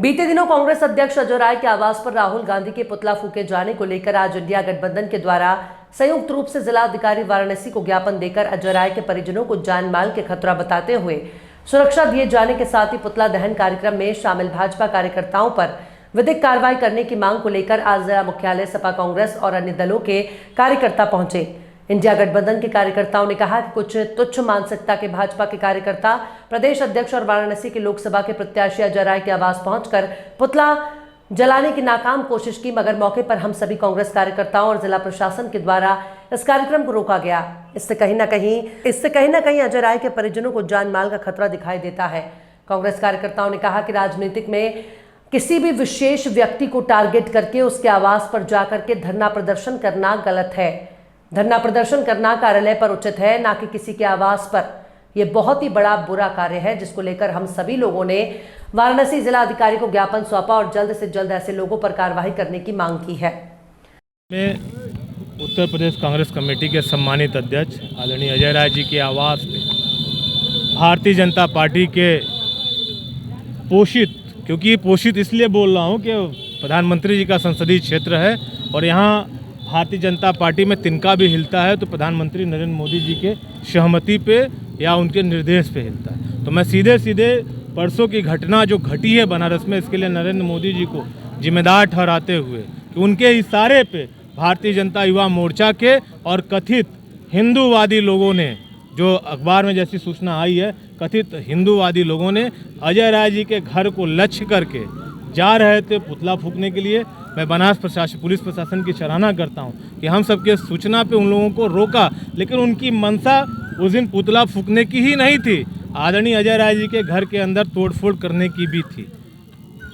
बीते दिनों कांग्रेस अध्यक्ष अजय राय के आवास पर राहुल गांधी के पुतला फूके जाने को लेकर आज इंडिया गठबंधन के द्वारा संयुक्त रूप से जिला अधिकारी वाराणसी को ज्ञापन देकर अजय राय के परिजनों को जान माल के खतरा बताते हुए सुरक्षा दिए जाने के साथ ही पुतला दहन कार्यक्रम में शामिल भाजपा कार्यकर्ताओं पर विधिक कार्रवाई करने की मांग को लेकर आज जिला मुख्यालय सपा कांग्रेस और अन्य दलों के कार्यकर्ता पहुंचे। इंडिया गठबंधन के कार्यकर्ताओं ने कहा कि कुछ तुच्छ मानसिकता के भाजपा के कार्यकर्ता प्रदेश अध्यक्ष और वाराणसी के लोकसभा के प्रत्याशी अजय राय के आवास पहुंचकर पुतला जलाने की नाकाम कोशिश की, मगर मौके पर हम सभी कांग्रेस कार्यकर्ताओं और जिला प्रशासन के द्वारा इस कार्यक्रम को रोका गया। इससे कहीं ना कहीं अजय राय के परिजनों को जान माल का खतरा दिखाई देता है। कांग्रेस कार्यकर्ताओं ने कहा कि राजनीतिक में किसी भी विशेष व्यक्ति को टारगेट करके उसके आवास पर जाकर के धरना प्रदर्शन करना गलत है। धरना प्रदर्शन करना कार्यालय पर उचित है, ना कि किसी के आवास पर। यह बहुत ही बड़ा बुरा कार्य है, जिसको लेकर हम सभी लोगों ने वाराणसी जिला अधिकारी को ज्ञापन सौंपा और जल्द से जल्द ऐसे लोगों पर कार्रवाई करने की मांग की है। मैं उत्तर प्रदेश कांग्रेस कमेटी के सम्मानित अध्यक्ष आदरणीय अजय राय जी के आवास पे भारतीय जनता पार्टी के पोषित, क्योंकि पोषित इसलिए बोल रहा हूँ कि प्रधानमंत्री जी का संसदीय क्षेत्र है और यहाँ भारतीय जनता पार्टी में तिनका भी हिलता है तो प्रधानमंत्री नरेंद्र मोदी जी के सहमति पे या उनके निर्देश पे हिलता है। तो मैं सीधे परसों की घटना जो घटी है बनारस में, इसके लिए नरेंद्र मोदी जी को जिम्मेदार ठहराते हुए कि उनके इशारे पे भारतीय जनता युवा मोर्चा के और कथित हिंदूवादी लोगों ने, जो अखबार में जैसी सूचना आई है, कथित हिंदूवादी लोगों ने अजय राय जी के घर को लक्ष्य करके जा रहे थे पुतला फूकने के लिए। मैं बनारस पुलिस प्रशासन की सराहना करता हूं कि हम सबके सूचना पे उन लोगों को रोका, लेकिन उनकी मंशा उस दिन पुतला फूकने की ही नहीं थी, आदरणीय अजय राय जी के घर के अंदर तोड़फोड़ करने की भी थी।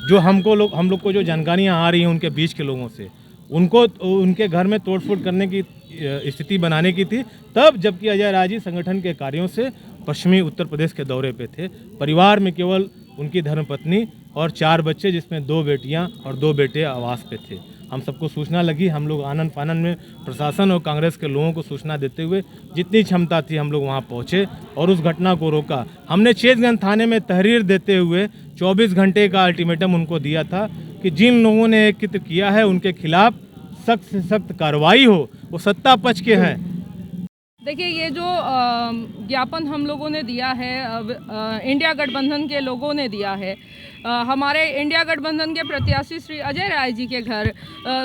जो हम लोग को जो जानकारियां आ रही हैं उनके बीच के लोगों से, उनको उनके घर में तोड़फोड़ करने की स्थिति बनाने की थी तब, जबकि अजय राय जी संगठन के कार्यों से पश्चिमी उत्तर प्रदेश के दौरे पे थे। परिवार में केवल उनकी धर्मपत्नी और 4 बच्चे, जिसमें 2 बेटियां और 2 बेटे आवास पे थे। हम सबको सूचना लगी, हम लोग आनन फानन में प्रशासन और कांग्रेस के लोगों को सूचना देते हुए जितनी क्षमता थी हम लोग वहां पहुंचे और उस घटना को रोका। हमने चेतगंज थाने में तहरीर देते हुए 24 घंटे का अल्टीमेटम उनको दिया था कि जिन लोगों ने कृत्य किया है उनके खिलाफ सख्त से सख्त कार्रवाई हो, वो सत्ता पक्ष के हैं। देखिए, ये जो ज्ञापन हम लोगों ने दिया है, इंडिया गठबंधन के लोगों ने दिया है, हमारे इंडिया गठबंधन के प्रत्याशी श्री अजय राय जी के घर,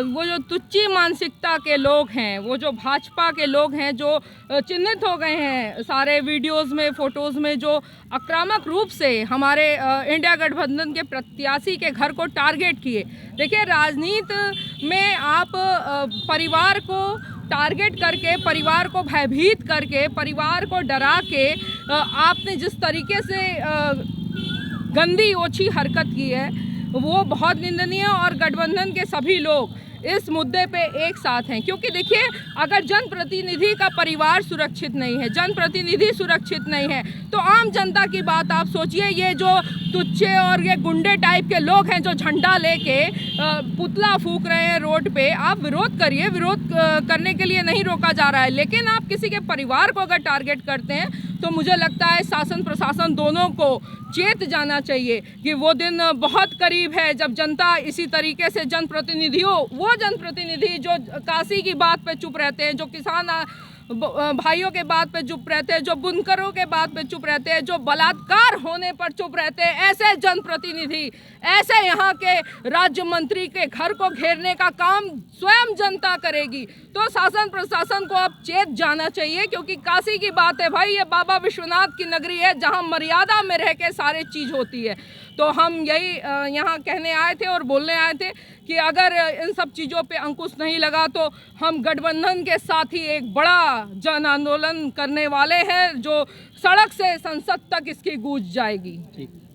वो जो तुच्ची मानसिकता के लोग हैं, वो जो भाजपा के लोग हैं, जो चिन्हित हो गए हैं सारे वीडियोस में, फोटोज़ में, जो आक्रामक रूप से हमारे इंडिया गठबंधन के प्रत्याशी के घर को टारगेट किए। देखिए, राजनीति में आप परिवार को टारगेट करके, परिवार को भयभीत करके, परिवार को डरा के आपने जिस तरीके से गंदी ओछी हरकत की है वो बहुत निंदनीय है और गठबंधन के सभी लोग इस मुद्दे पे एक साथ हैं। क्योंकि देखिए, अगर जनप्रतिनिधि का परिवार सुरक्षित नहीं है, जनप्रतिनिधि सुरक्षित नहीं है, तो आम जनता की बात आप सोचिए। ये जो तुच्छे और ये गुंडे टाइप के लोग हैं जो झंडा लेके पुतला फूक रहे हैं रोड पे, आप विरोध करिए, विरोध करने के लिए नहीं रोका जा रहा है, लेकिन आप किसी के परिवार को अगर टारगेट करते हैं तो मुझे लगता है शासन प्रशासन दोनों को चेत जाना चाहिए कि वो दिन बहुत करीब है जब जनता इसी तरीके से जनप्रतिनिधियों, वो जनप्रतिनिधि जो काशी की बात पे चुप रहते हैं, जो किसान भाइयों के बात पे चुप रहते हैं, जो बुनकरों के बात पे चुप रहते हैं, जो बलात्कार होने पर चुप रहते हैं, ऐसे जनप्रतिनिधि, ऐसे यहाँ के राज्य मंत्री के घर को घेरने का काम स्वयं जनता करेगी। तो शासन प्रशासन को अब चेत जाना चाहिए, क्योंकि काशी की बात है भाई, ये बाबा विश्वनाथ की नगरी है जहाँ मर्यादा में रह के सारे चीज़ होती है। तो हम यही यहाँ कहने आए थे और बोलने आए थे कि अगर इन सब चीज़ों पे अंकुश नहीं लगा तो हम गठबंधन के साथ ही एक बड़ा जन आंदोलन करने वाले हैं, जो सड़क से संसद तक इसकी गूंज जाएगी।